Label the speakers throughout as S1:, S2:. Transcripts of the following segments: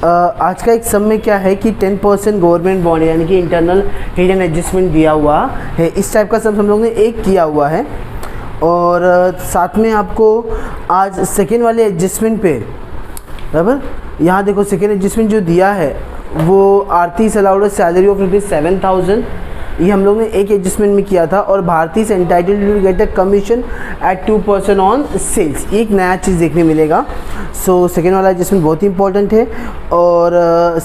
S1: आज का एक सम में क्या है कि 10% गवर्नमेंट बॉन्ड यानी कि इंटरनल हिडन एडजस्टमेंट दिया हुआ है। इस टाइप का सम हम लोग ने एक किया हुआ है और साथ में आपको आज सेकेंड वाले एडजस्टमेंट पे बराबर यहाँ देखो सेकेंड एडजस्टमेंट जो दिया है वो आरती अलाउड सैलरी ऑफ ₹7,000 ये हम लोग ने एक एडजस्टमेंट में किया था और भारतीय से entitled to get a commission at 2% on sales. एक नया चीज़ देखने मिलेगा। सो सेकेंड वाला एडजस्टमेंट बहुत ही इंपॉर्टेंट है और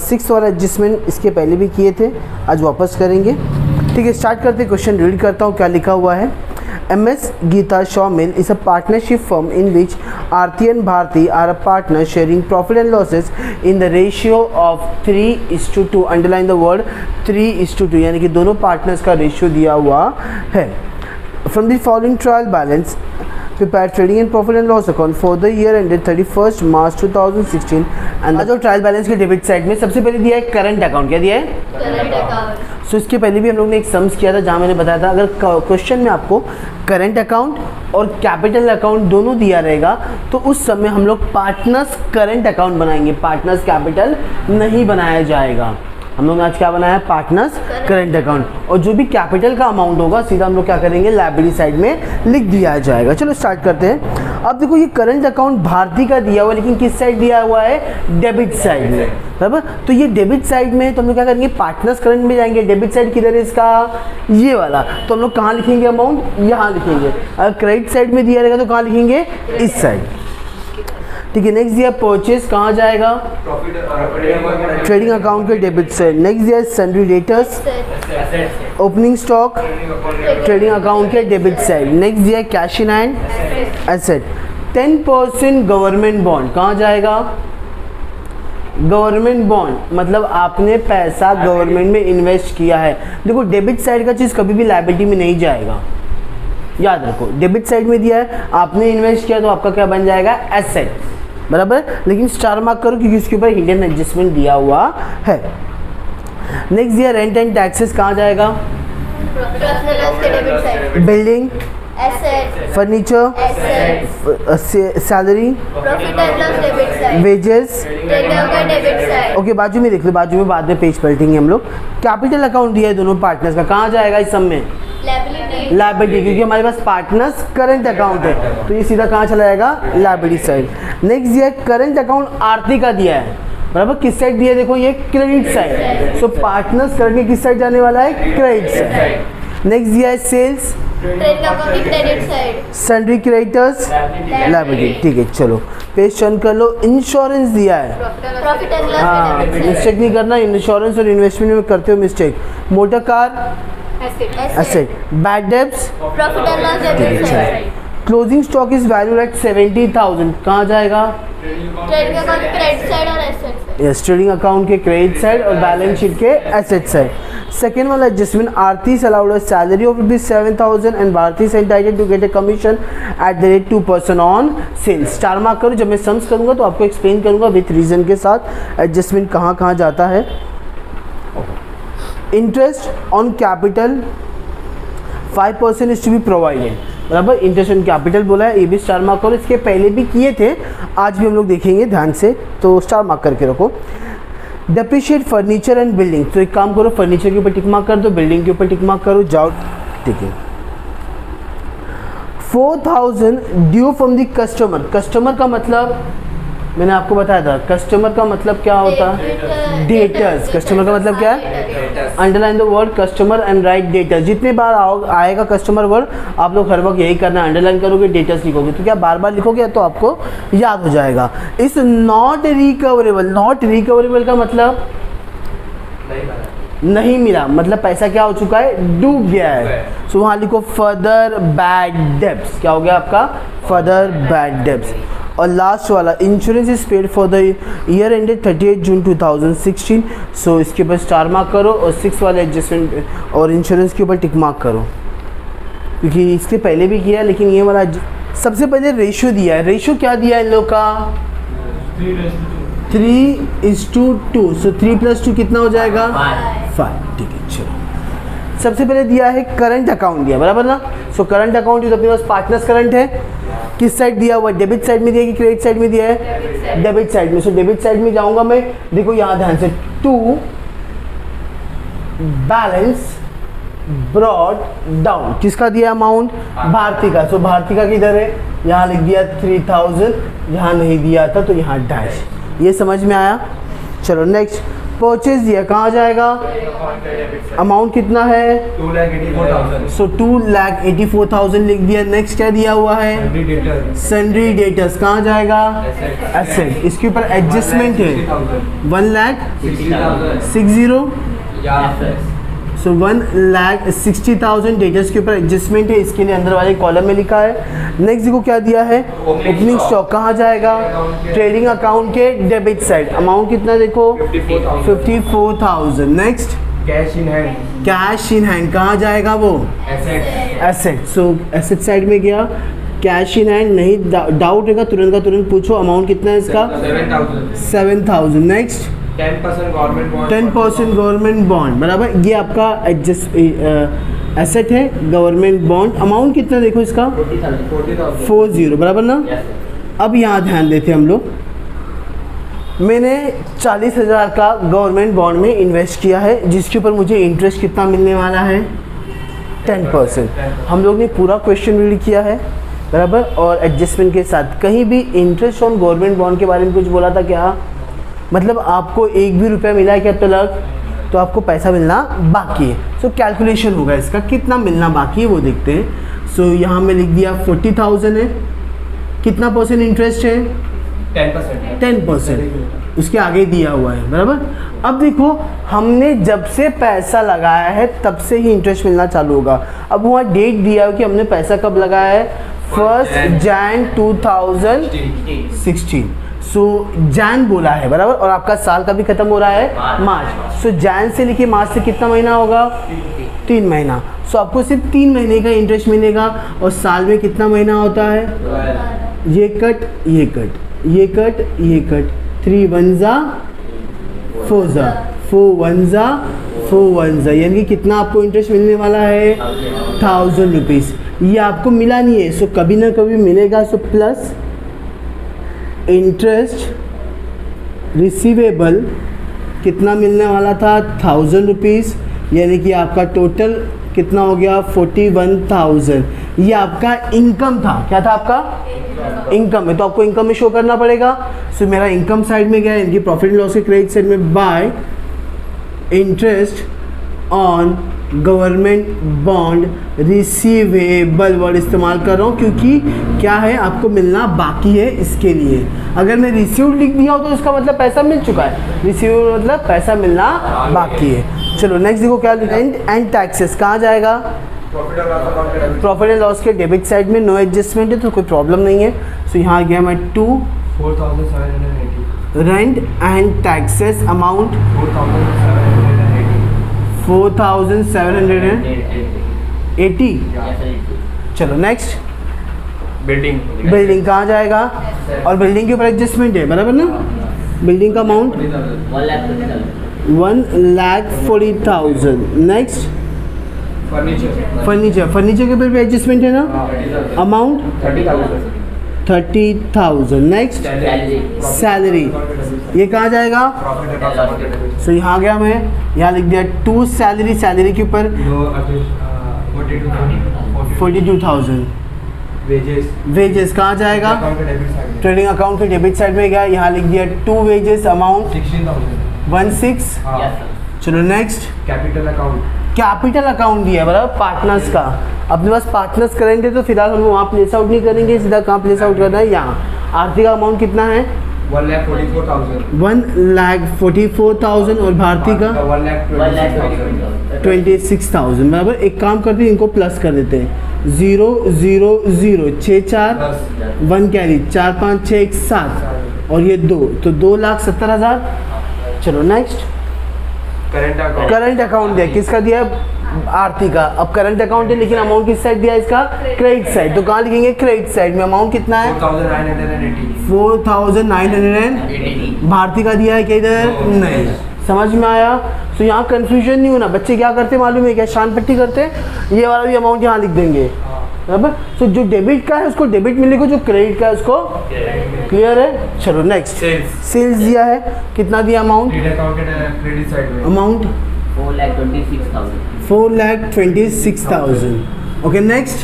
S1: सिक्स वाला एडजस्टमेंट इसके पहले भी किए थे, आज वापस करेंगे। ठीक है, स्टार्ट करते क्वेश्चन रीड करता हूँ क्या लिखा हुआ है। MS Geeta Sawmill is a partnership firm in which Aarti and Bharti are a partner sharing profit and losses in the ratio of 3:2। Underline the word 3:2 यानी कि दोनों पार्टनर्स का रेशियो दिया हुआ है। From the following trial balance prepare trading and profit and loss account for the year ended 31 March 2016 and जो trial balance के debit side में सबसे पहले दिया है करंट अकाउंट। क्या दिया है? Current account. सो इसके पहले भी हम लोग ने एक सम्स किया था जहाँ मैंने बताया था अगर क्वेश्चन में आपको करंट अकाउंट और कैपिटल अकाउंट दोनों दिया रहेगा तो उस समय हम लोग पार्टनर्स करंट अकाउंट बनाएंगे, पार्टनर्स कैपिटल नहीं बनाया जाएगा। हम लोग ने आज क्या बनाया? Partners current account. और जो भी कैपिटल का अमाउंट होगा सीधा हम लोग क्या करेंगे? लायबिलिटी साइड में लिख दिया जाएगा। चलो स्टार्ट करते हैं। अब देखो ये करंट अकाउंट भारती का दिया हुआ है लेकिन किस साइड दिया हुआ है? डेबिट साइड में, बराबर। तो ये डेबिट साइड में तो हम लोग क्या करेंगे? पार्टनर्स करंट में जाएंगे। डेबिट साइड किधर है इसका? ये वाला। तो हम लोग कहाँ लिखेंगे अमाउंट? यहाँ लिखेंगे। अगर क्रेडिट साइड में दिया रहेगा तो कहाँ लिखेंगे? इस साइड। ठीक है, नेक्स्ट दिया परचेज, कहाँ जाएगा? ट्रेडिंग अकाउंट के डेबिट साइड। नेक्स्ट दिया sundry debtors, opening stock, trading account के डेबिट साइड। नेक्स्ट दिया cash in hand, asset. 10% government bond कहाँ जाएगा? गवर्नमेंट बॉन्ड मतलब आपने पैसा गवर्नमेंट में इन्वेस्ट किया है। देखो डेबिट साइड का चीज़ कभी भी लायबिलिटी में नहीं जाएगा, याद रखो। डेबिट साइड में दिया है, आपने इन्वेस्ट किया तो आपका क्या बन जाएगा? एसेट, बराबर। लेकिन स्टार मार्क करो क्योंकि उसके ऊपर हिडन एडजस्टमेंट दिया हुआ है। नेक्स्ट दिया रेंट एंड टैक्सेस, कहाँ जाएगा? Building, furniture, salary, wages. Okay, बाजू में देख लो, बाजू में बाद में पेज पलटेंगे हम लोग। कैपिटल अकाउंट दिया है दोनों पार्टनर्स का, कहाँ जाएगा इस सब में? लायबिलिटी, क्योंकि हमारे पास पार्टनर्स करंट अकाउंट है तो ये सीधा कहाँ चला जाएगा? Liability side. नेक्स्ट दिया है करंट अकाउंट आरती का दिया है, बराबर। किस साइड दिया है? देखो ये क्रेडिट साइड। सो पार्टनर्स करंट के किस साइड जाने वाला है? Credit side. नेक्स्ट दिया है सेल्स, सन्ड्री क्रेडिटर्स, लायबिलिटी। ठीक है, चलो पेज टर्न कर लो। इंश्योरेंस दिया है, हाँ मिस्टेक नहीं करना, इंश्योरेंस और इन्वेस्टमेंट में करते हो mistake. Motor car, asset. Bad debts, profit and loss debit side. Closing stock is valued at 70,000, कहाँ जाएगा? ट्रेडिंग अकाउंट के क्रेडिट साइड और asset side. Yes, trading account के क्रेडिट साइड और बैलेंस शीट के एसेट साइड। सेकेंड वाला adjustment Aarti allowed salary of ₹7,000 and Bharti से entitled to get a commission at the rate 2% on sales. Star mark करो, जब मैं sums करूँगा तो आपको एक्सप्लेन करूँगा विथ रीजन के साथ एडजस्टमेंट कहाँ कहाँ जाता है। Interest on capital 5% is to be provided, बराबर। इंटरेस्ट ऑन कैपिटल बोला है, ये भी स्टार मार्क करो। इसके पहले भी किए थे, आज भी हम लोग देखेंगे ध्यान से, तो स्टार मार्क करके रखो। डेप्रिशिएट फर्नीचर एंड बिल्डिंग, तो एक काम करो फर्नीचर के ऊपर टिक मार्क कर दो, बिल्डिंग के ऊपर टिक मार्क करो, जाओ। ठीक है। 4,000 due from the customer. Customer का मतलब मैंने आपको बताया था, कस्टमर का मतलब क्या होता है? डेटर्स। कस्टमर का मतलब क्या है? Underline the word customer and right debtors. जितने बार आएगा कस्टमर वर्ड आप लोग हर वक्त यही करना है, अंडरलाइन करोगे, डेटर्स लिखोगे, तो क्या बार बार लिखोगे तो आपको याद हो जाएगा। इस नॉट रिकवरेबल, नॉट रिकवरेबल का मतलब नहीं मिला, मतलब पैसा क्या हो चुका है? डूब गया है। सो वहाँ लिखो फर्दर बैड डेब्ट्स। क्या हो गया आपका? Further bad debts. और लास्ट वाला insurance is paid for the year ended 38 जून 2016। सो इसके ऊपर स्टार मार्क करो और 6 वाले एडजस्टमेंट और इंश्योरेंस के ऊपर टिक मार्क करो, क्योंकि इसके पहले भी किया लेकिन ये वाला सबसे पहले रेशियो दिया है। रेशियो क्या दिया है इन लोग का? 3:2। सो 3 + 2 कितना हो जाएगा? 5। ठीक है, चलो सबसे पहले दिया है करंट अकाउंट दिया, बराबर ना। सो करंट अकाउंट अपने पास पार्टनर्स करंट है किस साइड दिया हुआ है, डेबिट साइड में दिया कि क्रेडिट साइड में दिया है, डेबिट साइड में। सो डेबिट साइड में जाऊंगा मैं, देखो यहाँ ध्यान से, टू बैलेंस ब्रॉड डाउन, किसका दिया अमाउंट, भारती का। सो भारती का किधर है, यहाँ लिख दिया 3000, यहाँ नहीं दिया था तो यहाँ डैश। ये समझ में आया। चलो नेक्स्ट, परचेज दिया, कहाँ जाएगा, अमाउंट कितना है,
S2: 2,84,000।
S1: सो 2,84,000 लिख दिया। नेक्स्ट क्या दिया हुआ है, सन्ड्री डेटर्स, कहाँ जाएगा, एसेट। इसके ऊपर एडजस्टमेंट है 1,60,000, सो 1,60,000 डेटर्स के ऊपर एडजस्टमेंट है, इसके लिए अंदर वाले कॉलम में लिखा है। नेक्स्ट देखो क्या दिया है, ओपनिंग स्टॉक, कहाँ जाएगा, ट्रेडिंग अकाउंट के डेबिट साइड, अमाउंट कितना देखो 54,000। Next
S2: cash in hand,
S1: cash in hand, कहाँ जाएगा वो, एसेट। सो एसेट साइड में गया, कैश इन हैंड नहीं, डाउट रहेगा तुरंत का तुरंत पूछो, अमाउंट कितना है इसका, 7,000। Next
S2: 10% government bond,
S1: 10% government bond, बराबर। ये आपका एडजस्ट एसेट है, गवर्नमेंट बॉन्ड। अमाउंट कितना देखो इसका, 40, बराबर ना। अब यहाँ ध्यान देते हम लोग, मैंने 40,000 का गवर्नमेंट बॉन्ड में इन्वेस्ट किया है, जिसके ऊपर मुझे इंटरेस्ट कितना मिलने वाला है, 10%। हम लोग ने पूरा क्वेश्चन रीड किया है, बराबर, और एडजस्टमेंट के साथ। कहीं भी इंटरेस्ट ऑन गवर्नमेंट बॉन्ड के बारे में कुछ बोला था क्या, मतलब आपको एक भी रुपया मिला है क्या अब तक, तो आपको पैसा मिलना बाकी है। सो कैलकुलेशन होगा इसका, कितना मिलना बाकी है वो देखते हैं। सो यहाँ में लिख दिया 40,000 है, कितना परसेंट इंटरेस्ट है, 10%, उसके आगे दिया हुआ है, बराबर। अब देखो, हमने जब से पैसा लगाया है तब से ही इंटरेस्ट मिलना चालू होगा। अब वहाँ डेट दिया है कि हमने पैसा कब लगाया है, 1 Jan 2016। सो जैन बोला है, बराबर, और आपका साल का भी खत्म हो रहा है मार्च। सो जैन से लेके मार्च से कितना महीना होगा, 3 महीना। सो आपको सिर्फ 3 महीने का इंटरेस्ट मिलेगा, और साल में कितना महीना होता है, ये कट ये कट ये कट ये कट, 3 1 जा 4 जा 4 1 जा 4 1 जा, यानी कि कितना आपको इंटरेस्ट मिलने वाला है, 1000 रुपीज़। ये आपको मिला नहीं है, सो कभी ना कभी मिलेगा। सो प्लस इंटरेस्ट रिसीवेबल कितना मिलने वाला था, 1000 रुपीज़, यानी कि आपका टोटल कितना हो गया, 41,000। ये आपका इनकम था, क्या था आपका, इनकम है, तो आपको इनकम में शो करना पड़ेगा। सो मेरा इनकम साइड में गया, इनकी प्रॉफिट एंड लॉस के क्रेडिट साइड में, bye interest on government bond receivable word इस्तेमाल कर रहा हूँ, क्योंकि क्या है, आपको मिलना बाकी है, इसके लिए। अगर मैं रिसीव्ड लिख दिया हो तो इसका मतलब पैसा मिल चुका है, रिसीव्ड मतलब पैसा मिलना बाकी है। चलो नेक्स्ट देखो क्या लिखा है, एंड टैक्सेस, कहाँ जाएगा, प्रॉफिट एंड लॉस के डेबिट साइड में। नो एडजस्टमेंट है तो कोई प्रॉब्लम नहीं है। सो यहाँ गया मैं 2
S2: 4,780,
S1: रेंट एंड टैक्सेस, अमाउंट 4,780। चलो नेक्स्ट, बिल्डिंग कहाँ जाएगा, और बिल्डिंग के ऊपर एडजस्टमेंट है, बराबर ना। बिल्डिंग का अमाउंट 1,40,000। नेक्स्ट फर्नीचर के ऊपर भी एडजस्टमेंट है ना, अमाउंट 30,000। नेक्स्ट सैलरी, ये कहाँ जाएगा, सो यहाँ गया मैं, यहाँ लिख दिया 2 सैलरी, सैलरी के ऊपर 42,000। वेजेस कहाँ जाएगा, ट्रेडिंग अकाउंट के डेबिट साइड में गया, यहाँ लिख दिया 2 वेजेस, अमाउंट 16,000। चलो नेक्स्ट, कैपिटल अकाउंट दिया है, बराबर, पार्टनर्स का। अपने पास पार्टनर्स करेंट है तो फिलहाल हम वहाँ प्लेस आउट नहीं करेंगे, सीधा कहाँ प्लेस आउट करना है, यहाँ। आरती का अमाउंट कितना है, 1,44,000, और भारती का 26,000, बराबर। एक काम करते हैं, इनको प्लस कर देते हैं, 0 0 0 6 4 1 कैरी, 4 5 6 1 7, और ये 2, तो 2,70,000। चलो नेक्स्ट, करंट अकाउंट दिया, किसका दिया, आरती का। अब करंट अकाउंट है, लेकिन अमाउंट किस साइड दिया है इसका, क्रेडिट साइड, तो कहाँ लिखेंगे, क्रेडिट साइड में। अमाउंट कितना है, 4,980। भारती का दिया है क्या इधर, नहीं। समझ में आया। तो यहाँ कंफ्यूजन नहीं होना। बच्चे क्या करते मालूम है क्या, शान पट्टी करते, ये वाला भी अमाउंट यहाँ लिख देंगे, बराबर। सो जो डेबिट का है उसको डेबिट मिलेगा, जो क्रेडिट का है उसको क्लियर है। चलो नेक्स्ट, सेल्स दिया है, कितना दिया अमाउंट,
S2: क्रेडिट साइड में
S1: amount
S3: 4,26,000।
S1: 4,26,000। Okay next,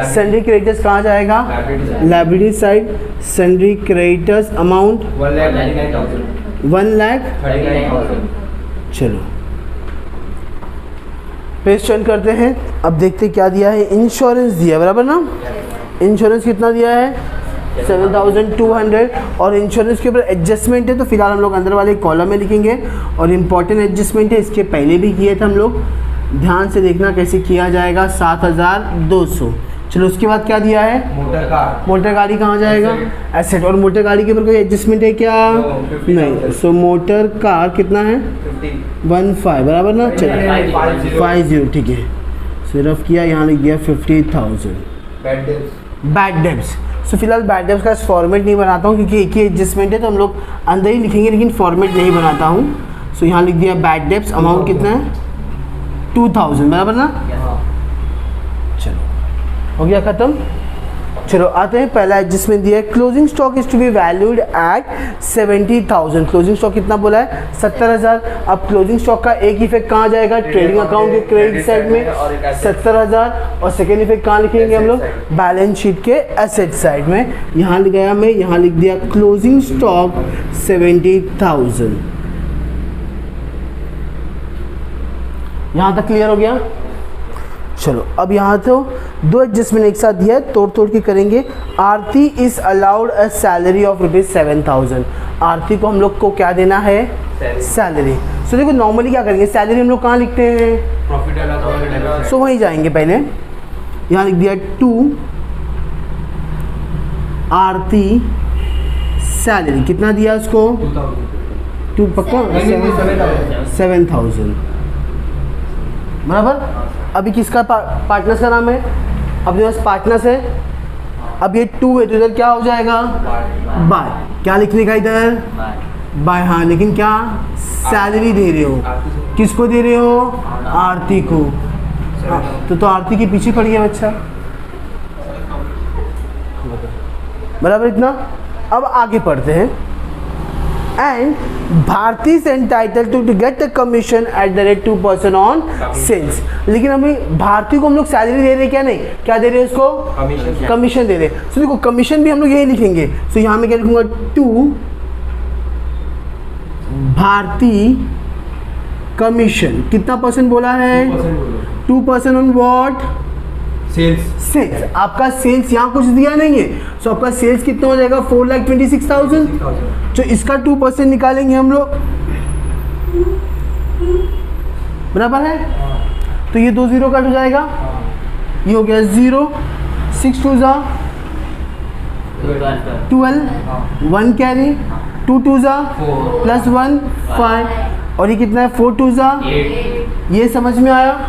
S1: sundry creditors कहाँ जाएगा, liability side, sundry creditors amount 1,39,000। चलो पेज टर्न करते हैं। अब देखते क्या दिया है, इंश्योरेंस दिया है बराबर ना, इंश्योरेंस कितना दिया है 7,200 और इंश्योरेंस के ऊपर एडजस्टमेंट है तो फिलहाल हम लोग अंदर वाले कॉलम में लिखेंगे और इम्पॉर्टेंट एडजस्टमेंट है, इसके पहले भी किए थे हम लोग, ध्यान से देखना कैसे किया जाएगा। 7,200। चलो उसके बाद क्या दिया है, मोटर गाड़ी कहाँ जाएगा, एसेट, और मोटर गाड़ी के ऊपर कोई एडजस्टमेंट है क्या, नहीं। सो मोटर कार कितना है 15 बराबर ना, चलो 50 ठीक है, सिर्फ किया यहाँ लिख दिया 50,000। बैड डेब्ट्स, सो फिलहाल बैड डेब्ट्स का फॉर्मेट नहीं बनाता हूँ क्योंकि एक ही एडजस्टमेंट है तो हम लोग अंदर ही लिखेंगे, लेकिन फॉर्मेट नहीं बनाता हूँ। सो यहाँ लिख दिया बैड डेब्ट्स, अमाउंट कितना है 2,000 बराबर ना। चलो हो गया ख़त्म। चलो आते हैं, पहला एडजस्टमेंट दिया है, closing stock is to be valued at 70,000। Closing stock कितना बोला है 70,000। अब क्लोजिंग स्टॉक का एक इफेक्ट कहाँ जाएगा, ट्रेडिंग अकाउंट के क्रेडिट साइड में 70,000, और सेकेंड इफेक्ट कहाँ लिखेंगे हम लोग, बैलेंस शीट के एसेट साइड में। यहाँ लिख गया मैं, यहाँ लिख दिया क्लोजिंग स्टॉक 70,000। यहाँ तक क्लियर हो गया। चलो अब यहाँ तो दो एडजस्टमेंट एक साथ दिया है, तोड़ के करेंगे। Aarti is allowed a salary of ₹7,000। Aarti को हम लोग को क्या देना है, सैलरी। सो देखो नॉर्मली क्या करेंगे, सैलरी हम लोग कहाँ लिखते हैं,
S2: प्रॉफिट।
S1: सो वहीं जाएंगे पहले, यहाँ लिख दिया 2 आरती सैलरी, कितना दिया उसको 2 पक्का 7,000 बराबर। अभी किसका पार्टनर्स का नाम है, अपने पास पार्टनर्स है, अब ये 2 है तो इधर क्या हो जाएगा बाय, क्या लिखने का इधर बाय, हाँ लेकिन क्या सैलरी दे रहे हो, किसको दे रहे हो, आरती को। हाँ, तो आरती के पीछे पड़ गया बच्चा बराबर इतना। अब आगे पढ़ते हैं, and Bharti is entitled to get the commission at the rate 2% on sales. लेकिन हमें भारती को हम लोग सैलरी दे रहे हैं क्या, नहीं क्या दे रहे हैं उसको, कमीशन दे रहे हैं। सो देखो कमीशन भी हम लोग यही लिखेंगे। सो यहाँ मैं क्या लिखूंगा 2 भारती कमीशन, कितना परसेंट बोला है 2% ऑन व्हाट, सेल्स। आपका सेल्स यहाँ कुछ दिया नहीं है, सो आपका सेल्स कितना हो जाएगा 4,26,000। तो इसका 2% निकालेंगे हम लोग बराबर है, तो ये 2 0 कट हो जाएगा, ये हो गया 0, 6 2 जा 12, 1 कैरी, 2 2 जा प्लस 1 5, और ये कितना है 4 2 जा, ये समझ में आया।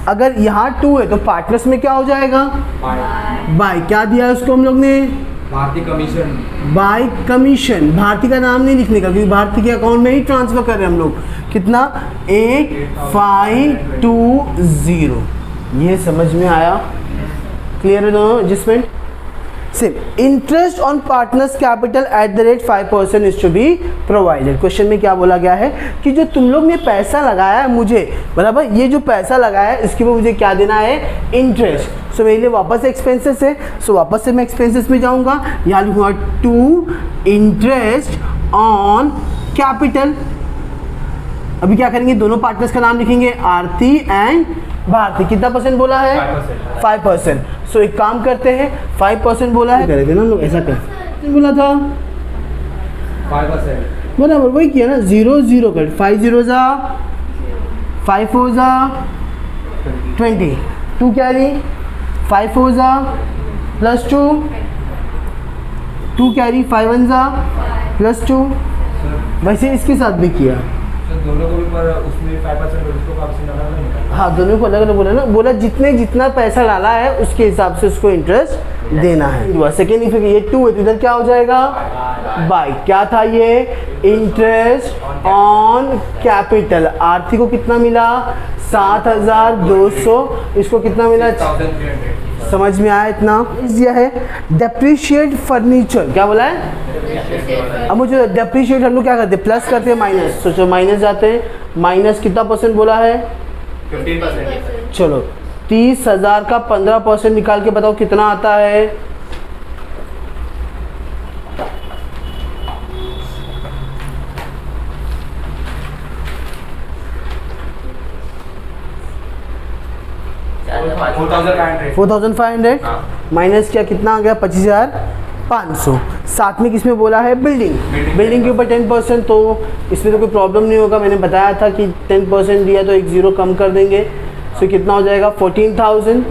S1: अगर यहाँ 2 है तो पार्टनर्स में क्या हो जाएगा बाय, क्या दिया उसको हम लोग ने
S2: Bharti commission,
S1: by commission. Bharti का नाम नहीं लिखने का क्योंकि भारती के अकाउंट में ही ट्रांसफर कर रहे हैं हम लोग, कितना 8,520। ये समझ में आया, क्लियर है दोनों adjustment. Same interest on partners capital at the rate 5% is to be provided. Question में क्या बोला गया है कि जो तुम लोग ने पैसा लगाया है मुझे बराबर, ये जो पैसा लगाया है इसके ऊपर मुझे क्या देना है, इंटरेस्ट। सो मेरे लिए वापस एक्सपेंसेस है, सो वापस से मैं एक्सपेंसेस में जाऊंगा, यहाँ लिखूंगा 2 इंटरेस्ट ऑन कैपिटल। अभी क्या करेंगे, दोनों पार्टनर्स का नाम लिखेंगे, आरती एंड भारती। कितना परसेंट बोला है 5%। सो एक काम करते हैं, 5% बोला है, करे थे ना लोग, ऐसा कर बोला था
S2: 5%,
S1: बराबर वही किया ना, 0 0 कर, 5 0 जा 5 4 जा 20, 2 कैरी, 5 4 जा प्लस 2, 2 कैरी, 5 1 जा प्लस 2। वैसे इसके साथ भी किया,
S2: दोनों को पर उसमें 5% और उसको 5% डालना नहीं।
S1: हाँ दोनों को अलग अलग बोला ना, बोला जितना पैसा डाला है उसके हिसाब से उसको इंटरेस्ट देना है। सेकेंड इफेक्ट ये 2 है तो इधर क्या हो जाएगा बाय, क्या था ये इंटरेस्ट ऑन कैपिटल। आरती को कितना मिला 7,200, इसको कितना मिला समझ में आया इतना? दिया है डेप्रिशिएट फर्नीचर, क्या बोला है? अब मुझे डेप्रिशिएट हम लोग क्या करते हैं, प्लस करते हैं माइनस, सोचो माइनस जाते हैं, माइनस कितना परसेंट बोला है?
S2: 15%।
S1: चलो 30,000 का 15% निकाल के बताओ कितना आता है?
S2: $4,500।
S1: 4,500 माइनस क्या, कितना आ गया? 25,500। साथ में किसमें बोला है? बिल्डिंग के ऊपर 10%, तो इसमें तो कोई प्रॉब्लम नहीं होगा। मैंने बताया था कि 10% दिया तो एक ज़ीरो कम कर देंगे, सो कितना हो जाएगा? 14,000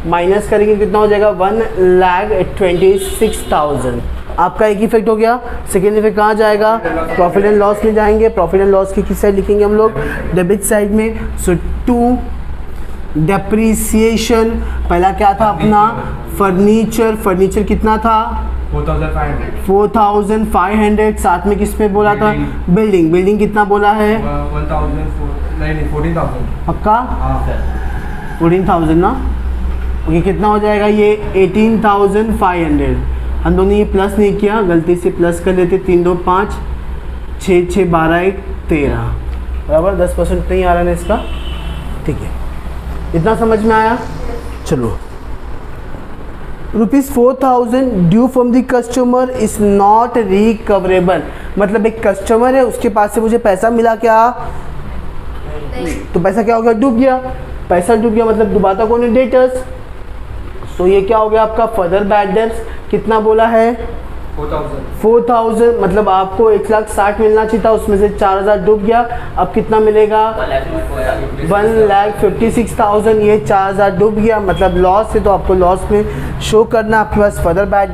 S1: माइनस करेंगे कितना हो जाएगा? 1,26,000। आपका एक इफेक्ट हो गया। सेकेंड इफेक्ट कहाँ जाएगा? प्रॉफिट एंड लॉस में जाएंगे। प्रॉफिट एंड लॉस की किस साइड लिखेंगे हम लोग? डेबिट साइड में। सो 2 डेप्रीसिएशन, पहला क्या था अपना? फर्नीचर कितना था? 4,500। साथ में किस पे बोला था? बिल्डिंग कितना बोला है?
S2: 14,000।
S1: पक्का? 14,000 ना? ओके, कितना हो जाएगा ये? 18,500। हम दोनों ये प्लस नहीं किया, गलती से प्लस कर लेते। 3 2 5 6 6 12 1 13 बराबर 10% नहीं आ रहा है इसका। ठीक है, इतना समझ में आया? चलो, ₹4,000 due from the customer is not recoverable, मतलब एक कस्टमर है, उसके पास से मुझे पैसा मिला क्या? तो पैसा क्या हो गया? डूब गया। पैसा डूब गया मतलब डुबाता कौन है? डेटर्स। तो ये क्या हो गया आपका? Further bad debts. कितना बोला है? 4,000 मतलब आपको 1,60,000 मिलना चाहिए था, उसमें से 4,000 डूब गया। अब कितना मिलेगा? 1,56,000। ये 4,000 डूब गया मतलब लॉस है, तो आपको लॉस में शो करना। आपके पास फर्दर बैड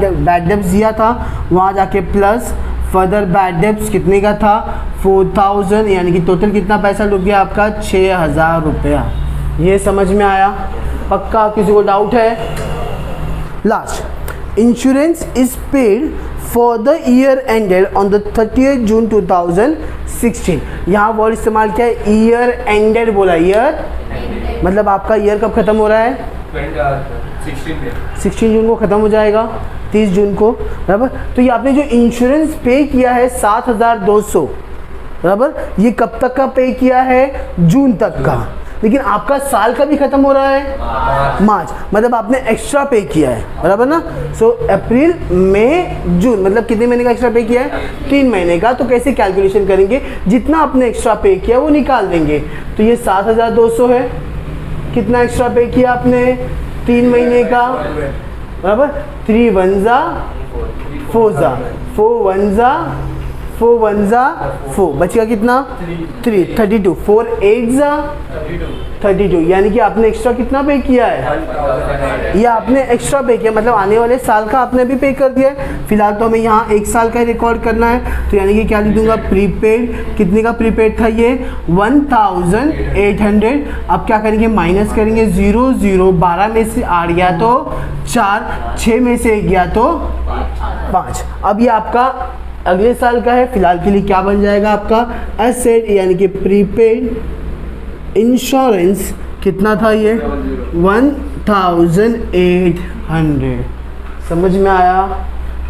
S1: डेब्ट्स दिया था, वहाँ जाके प्लस फर्दर बैड डेब्ट्स कितने का था? 4,000, यानी कि टोटल कितना पैसा डूब गया आपका? 6,000 रुपया। ये समझ में आया? पक्का? किसी को डाउट है? Last, insurance is paid for the year ended on the 30th June 2016। यहाँ वर्ड इस्तेमाल किया है ईयर एंडेड, बोला ईयर मतलब आपका ईयर कब खत्म हो रहा है? 16 जून को ख़त्म हो जाएगा, 30 जून को, बराबर। तो ये आपने जो इंश्योरेंस पे किया है 7,200, बराबर, ये कब तक का पे किया है? जून तक का। लेकिन आपका साल का भी खत्म हो रहा है मार्च, मतलब आपने एक्स्ट्रा पे किया है, बराबर ना। सो अप्रैल मई जून मतलब कितने महीने का एक्स्ट्रा पे किया है? 3 महीने का। तो कैसे कैलकुलेशन करेंगे? जितना आपने एक्स्ट्रा पे किया वो निकाल देंगे। तो ये 7,200 है। कितना एक्स्ट्रा पे किया आपने? 3 महीने का, बराबर। 3 1 जा 4 जा 4 1 जा 4 1 जा 4, बचेगा कितना? 3 32 4 8 जा 32, यानी कि आपने एक्स्ट्रा कितना पे किया है? ये आपने एक्स्ट्रा पे किया मतलब आने वाले साल का आपने भी पे कर दिया है। फिलहाल तो हमें यहाँ 1 साल का रिकॉर्ड करना है, तो यानी कि क्या लिख दूंगा? प्रीपेड। कितने का प्रीपेड था ये? 1,800। अब क्या करेंगे? माइनस करेंगे। 0 0 12 में से 8 गया तो 4, 6 में से 1 गया तो 5। अब ये आपका अगले साल का है। फिलहाल के लिए क्या बन जाएगा आपका? एसेट, यानी कि प्रीपेड इंश्योरेंस। कितना था ये? 1,800। समझ में आया?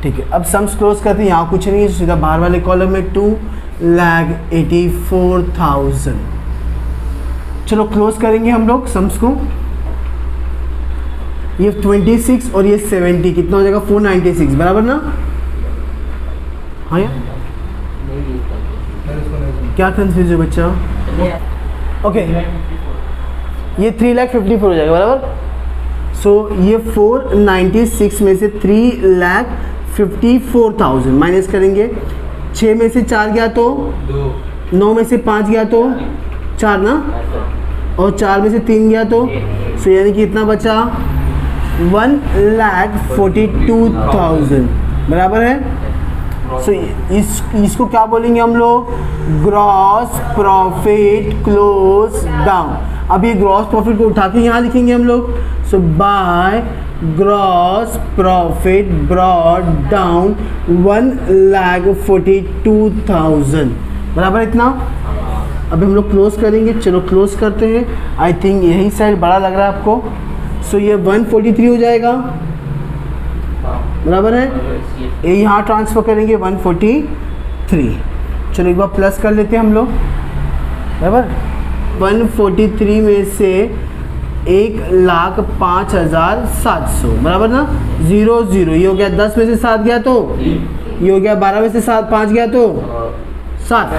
S1: ठीक है, अब सम्स क्लोज करते हैं। यहाँ कुछ नहीं है, सीधा बाहर वाले कॉलम में 2,84,000। चलो क्लोज करेंगे हम लोग सम्स को। ये 26 और ये 70 कितना हो जाएगा? 496, बराबर ना? हाँ यार, क्या कंफ्यूज है बच्चा? ओके, ये 3,54,000 हो जाएगा, बराबर। सो ये 496 में से 3,54,000 माइनस करेंगे। 6 में से 4 गया तो 9 में से 5 गया तो 4 ना, और 4 में से 3 गया तो सो यानी कि इतना बचा 1,42,000, बराबर है। सो इसको क्या बोलेंगे हम लोग? Gross profit close down. अब ये ग्रॉस प्रॉफिट को उठा के यहाँ लिखेंगे हम लोग। So by gross profit brought down 1,42,000, बराबर इतना। अभी हम लोग क्लोज करेंगे। चलो क्लोज करते हैं। आई थिंक यही साइड बड़ा लग रहा है आपको, सो ये 143 हो जाएगा, बराबर है। ये यहाँ ट्रांसफ़र करेंगे 143। चलो एक बार प्लस कर लेते हैं हम लोग, बराबर। 143 में से 1,05,700 बराबर ना, 0 0 ये हो गया। 10 में से 7 गया तो ये हो गया, 12 में से 5 गया तो 7,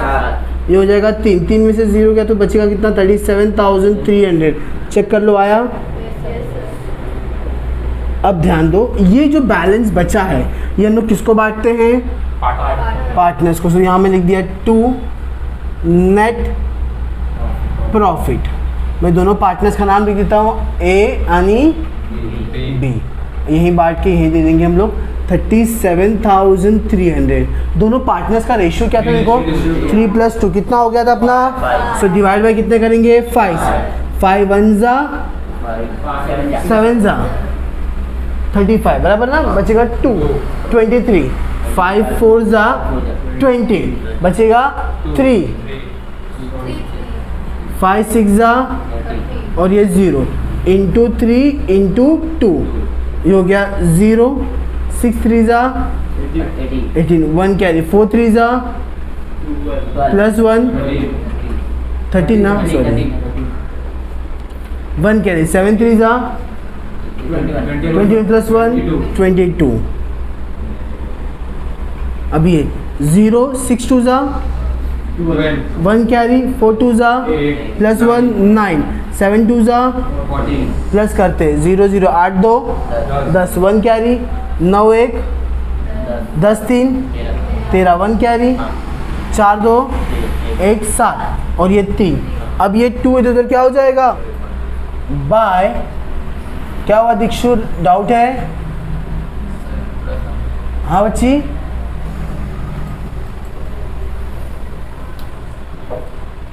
S1: ये हो जाएगा 3, 3 में से 0 गया तो बचेगा कितना, 37,300। चेक कर लो आया। अब ध्यान दो, ये जो बैलेंस बचा है ये हम लोग किसको बांटते हैं, पार्टनर्स को। तो यहाँ में लिख दिया 2 नेट प्रॉफिट। मैं दोनों पार्टनर्स का नाम लिख देता हूँ, ए यानी बी, यहीं बांट के यहीं दे देंगे हम लोग 37,300। दोनों पार्टनर्स का रेशियो क्या था देखो, 3+2 कितना हो गया था अपना। सो डिवाइड बाय कितने करेंगे, 5 5 1 जा 7 जा 35 बराबर ना, बचेगा 2 23 5 4 जा 20 बचेगा 3 5 6 जा और ये 0 इंटू 3 इंटू 2 ये हो गया 0 6 3 जा 18 1 कैरी 4 3 जा प्लस 1 13 ना, सॉरी 1 कैरी 7 3 जा 21 प्लस 1 22। अभी 0 6 2 जा 1 कैरी 4 2 जा प्लस 1 9 7 2 जा प्लस करते 0 0 8 2 10 1 कैरी 9 1 10 3 13 1 कैरी 4 2 1 7 और ये 3। अब ये 2 इधर उधर क्या हो जाएगा, बाय क्या हुआ दीक्षु, डाउट है? हाँ बच्ची,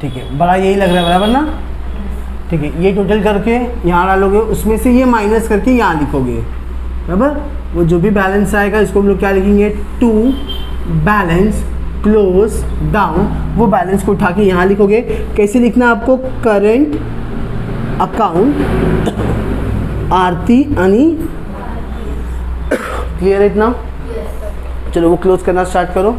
S1: ठीक है, बड़ा यही लग रहा है बराबर ना, ठीक है। ये टोटल करके यहाँ डालोगे, उसमें से ये माइनस करके यहाँ लिखोगे, बराबर। वो जो भी बैलेंस आएगा इसको हम लोग क्या लिखेंगे, 2 बैलेंस क्लोज डाउन, वो बैलेंस को उठा के यहाँ लिखोगे। कैसे लिखना आपको, करेंट अकाउंट आरती यानी, क्लियर है इतना। चलो वो क्लोज करना स्टार्ट करो।